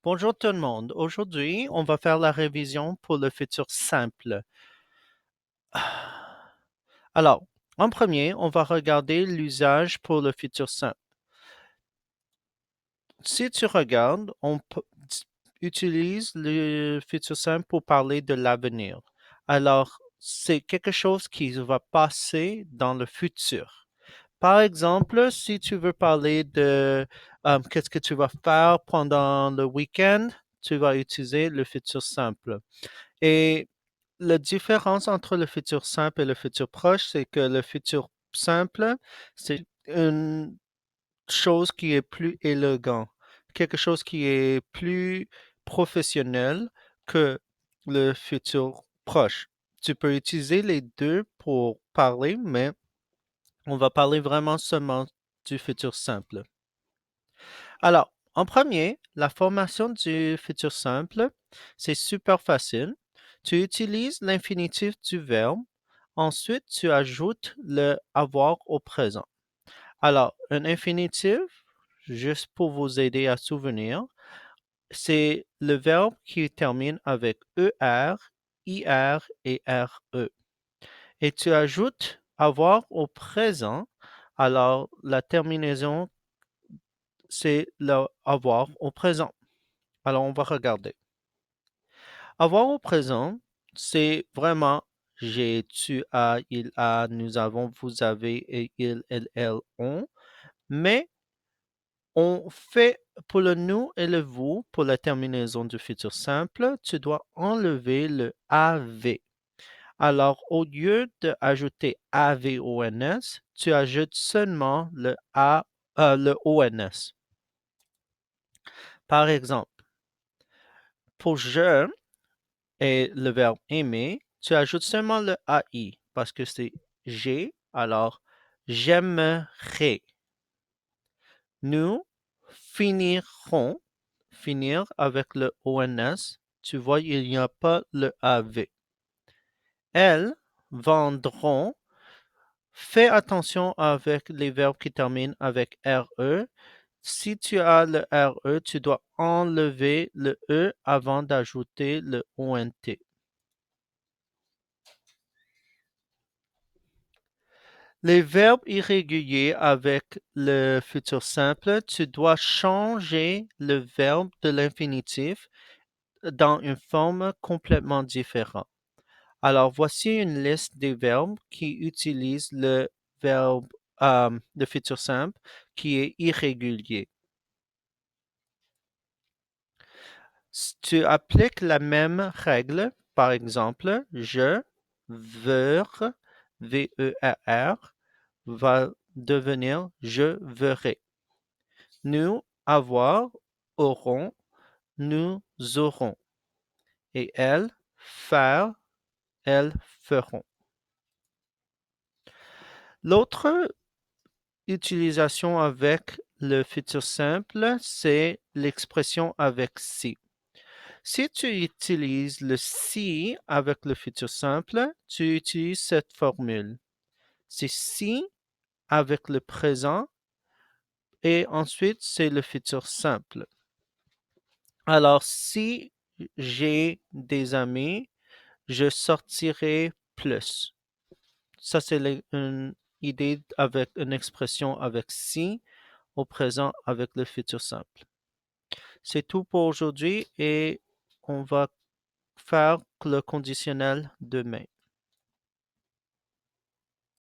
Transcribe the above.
Bonjour tout le monde. Aujourd'hui, on va faire la révision pour le futur simple. Alors, en premier, on va regarder l'usage pour le futur simple. Si tu regardes, utilise le futur simple pour parler de l'avenir. Alors, c'est quelque chose qui va passer dans le futur. Par exemple, si tu veux parler de qu'est-ce que tu vas faire pendant le week-end, tu vas utiliser le futur simple. Et la différence entre le futur simple et le futur proche, c'est que le futur simple, c'est une chose qui est plus élégant, quelque chose qui est plus professionnel que le futur proche. Tu peux utiliser les deux pour parler, mais on va parler vraiment seulement du futur simple. Alors, en premier, la formation du futur simple, c'est super facile. Tu utilises l'infinitif du verbe. Ensuite, tu ajoutes le avoir au présent. Alors, un infinitif, juste pour vous aider à souvenir, c'est le verbe qui termine avec ER, IR et RE. Et tu ajoutes avoir au présent. Alors, la terminaison, c'est le avoir au présent. Alors, on va regarder. Avoir au présent, c'est vraiment j'ai, tu as, il a, nous avons, vous avez et il, elle, on. Mais on fait pour le nous et le vous, pour la terminaison du futur simple, tu dois enlever le AV. Alors, au lieu d'ajouter AVONS, tu ajoutes seulement le ONS. Par exemple, pour je et le verbe aimer, tu ajoutes seulement le AI parce que c'est j'ai, alors j'aimerais. Nous finirons, finir avec le ONS, tu vois, il n'y a pas le AV. Elles vendront. Fais attention avec les verbes qui terminent avec RE. Si tu as le RE, tu dois enlever le E avant d'ajouter le ONT. Les verbes irréguliers avec le futur simple, tu dois changer le verbe de l'infinitif dans une forme complètement différente. Alors, voici une liste des verbes qui utilisent le verbe de futur simple qui est irrégulier. Tu appliques la même règle, par exemple, je, ver, V-E-R-R, va devenir je verrai. Nous, avoir, aurons, nous aurons. Et elles, faire, elles feront. L'autre utilisation avec le futur simple, c'est l'expression avec si. Si tu utilises le si avec le futur simple, tu utilises cette formule. C'est si avec le présent et ensuite c'est le futur simple. Alors, si j'ai des amis, je sortirai plus. Ça, c'est une idée avec une expression avec si au présent avec le futur simple. C'est tout pour aujourd'hui et on va faire le conditionnel demain.